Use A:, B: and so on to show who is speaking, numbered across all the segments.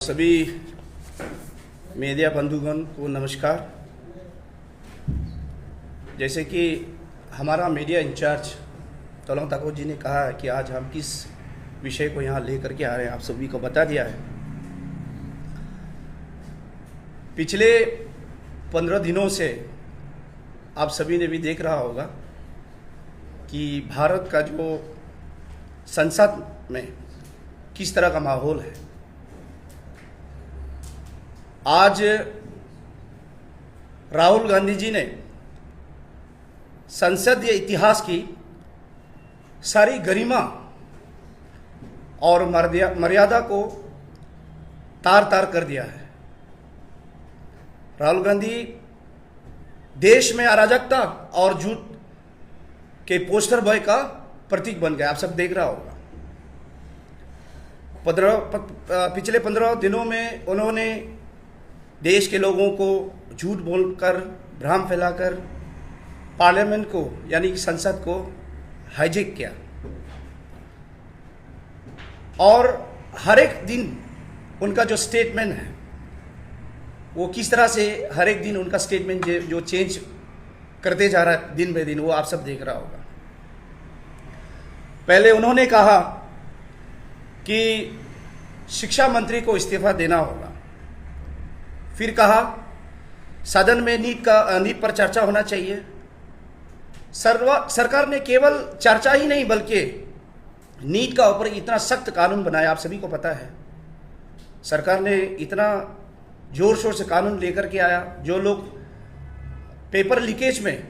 A: सभी मीडिया बंधुगण को नमस्कार। जैसे कि हमारा मीडिया इंचार्ज तोलंग ताको जी ने कहा है कि आज हम किस विषय को यहाँ लेकर के आ रहे हैं, आप सभी को बता दिया है। पिछले 15 दिनों से आप सभी ने भी देख रहा होगा कि भारत का जो संसद में किस तरह का माहौल है। आज राहुल गांधी जी ने संसदीय इतिहास की सारी गरिमा और मर्यादा को तार तार कर दिया है। राहुल गांधी देश में अराजकता और झूठ के पोस्टर बॉय का प्रतीक बन गया। आप सब देख रहा होगा। पिछले 15 दिनों में उन्होंने देश के लोगों को झूठ बोलकर, भ्रम फैलाकर पार्लियामेंट को यानी कि संसद को हाईजैक किया और हर एक दिन उनका जो स्टेटमेंट है वो किस तरह से हर एक दिन उनका स्टेटमेंट जो चेंज करते जा रहा है दिन बे दिन, वो आप सब देख रहा होगा। पहले उन्होंने कहा कि शिक्षा मंत्री को इस्तीफा देना होगा, फिर कहा सदन में नीट पर चर्चा होना चाहिए। सरकार ने केवल चर्चा ही नहीं बल्कि नीट का ऊपर इतना सख्त कानून बनाया। आप सभी को पता है सरकार ने इतना जोर शोर से कानून लेकर के आया। जो लोग पेपर लीकेज में,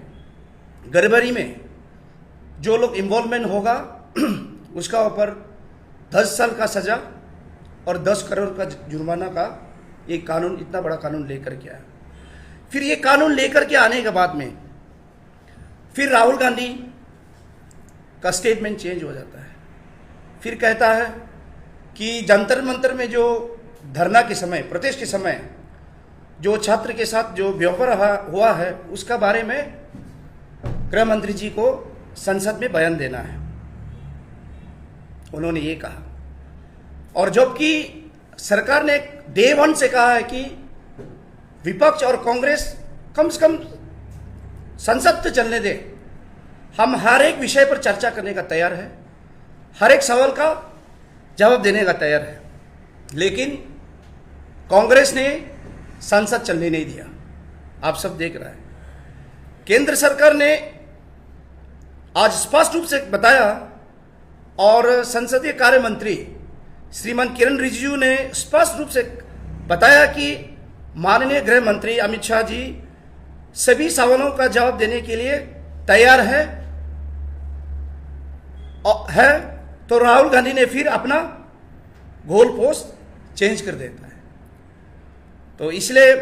A: गड़बड़ी में जो लोग इन्वॉल्वमेंट होगा उसका ऊपर 10 साल का सजा और 10 करोड़ का जुर्माना का एक कानून, इतना बड़ा कानून लेकर के आया। फिर ये कानून लेकर के आने के बाद में फिर राहुल गांधी का स्टेटमेंट चेंज हो जाता है। फिर कहता है कि जंतर मंतर में जो धरना के समय, प्रोटेस्ट के समय जो छात्र के साथ जो व्यवहार हुआ है उसका बारे में गृह मंत्री जी को संसद में बयान देना है, उन्होंने ये कहा। और जबकि सरकार ने डे 1 से कहा है कि विपक्ष और कांग्रेस कम से कम संसद तो चलने दे, हम हर एक विषय पर चर्चा करने का तैयार है, हर एक सवाल का जवाब देने का तैयार है, लेकिन कांग्रेस ने संसद चलने नहीं दिया। आप सब देख रहे हैं। केंद्र सरकार ने आज स्पष्ट रूप से बताया और संसदीय कार्य मंत्री श्रीमान किरण रिजिजू ने स्पष्ट रूप से बताया कि माननीय गृह मंत्री अमित शाह जी सभी सवालों का जवाब देने के लिए तैयार है। तो राहुल गांधी ने फिर अपना गोल पोस्ट चेंज कर देता है। तो इसलिए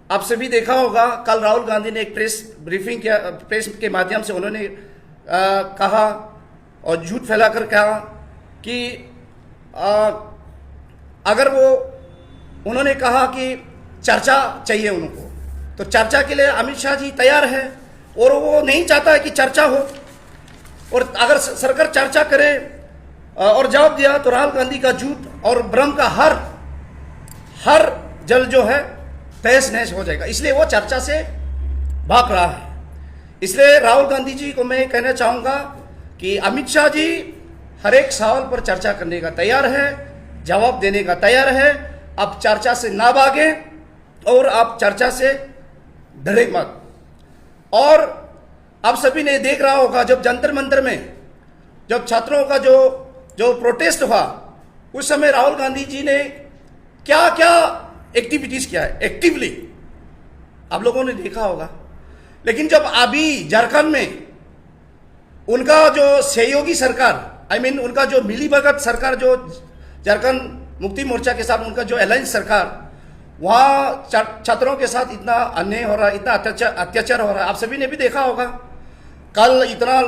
A: आप सभी देखा होगा, कल राहुल गांधी ने एक प्रेस ब्रीफिंग किया, प्रेस के माध्यम से उन्होंने कहा और झूठ फैलाकर कहा कि अगर उन्होंने कहा कि चर्चा चाहिए उनको, तो चर्चा के लिए अमित शाह जी तैयार है और वो नहीं चाहता है कि चर्चा हो। और अगर सरकार चर्चा करे और जवाब दिया तो राहुल गांधी का झूठ और भ्रम का हर जल जो है तहस नहस हो जाएगा। इसलिए वो चर्चा से भाग रहा है। इसलिए राहुल गांधी जी को मैं कहना चाहूँगा कि अमित शाह जी हर एक सवाल पर चर्चा करने का तैयार है, जवाब देने का तैयार है। अब चर्चा से ना भागे और आप चर्चा से डरे मत। और आप सभी ने देख रहा होगा, जब जंतर मंतर में जब छात्रों का जो प्रोटेस्ट हुआ उस समय राहुल गांधी जी ने क्या क्या एक्टिविटीज किया है एक्टिवली, आप लोगों ने देखा होगा। लेकिन जब अभी झारखंड में उनका जो सहयोगी सरकार, उनका जो मिलीभगत सरकार, जो झारखंड मुक्ति मोर्चा के साथ उनका जो अलायंस सरकार, वहाँ छात्रों के साथ इतना अन्याय हो रहा है, इतना अत्याचार हो रहा है। आप सभी ने भी देखा होगा, कल इतना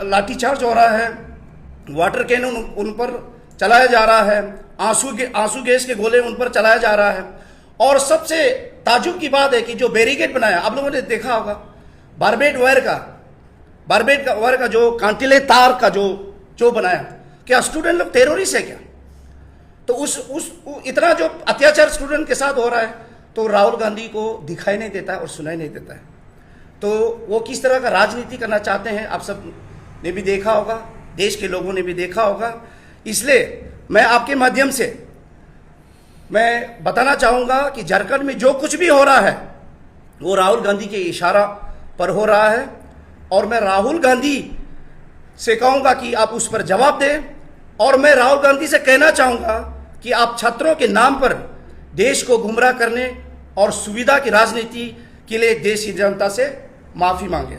A: लाठीचार्ज हो रहा है, वाटर कैन उन पर चलाया जा रहा है, आंसू गैस के गोले उन पर चलाया जा रहा है। और सबसे ताजुब की बात है कि जो बैरिकेड बनाया, आप लोगों ने देखा होगा, बारबेड वायर का जो कांटिले तार का जो बनाया, क्या स्टूडेंट लोग टेररिस्ट है क्या? तो इतना जो अत्याचार स्टूडेंट के साथ हो रहा है तो राहुल गांधी को दिखाई नहीं देता है और सुनाई नहीं देता है। तो वो किस तरह का राजनीति करना चाहते हैं आप सब ने भी देखा होगा, देश के लोगों ने भी देखा होगा। इसलिए मैं आपके माध्यम से मैं बताना चाहूँगा कि झारखंड में जो कुछ भी हो रहा है वो राहुल गांधी के इशारा पर हो रहा है, और मैं राहुल गांधी से कहूँगा कि आप उस पर जवाब दें। और मैं राहुल गांधी से कहना चाहूँगा कि आप छात्रों के नाम पर देश को गुमराह करने और सुविधा की राजनीति के लिए देश की जनता से माफ़ी मांगे।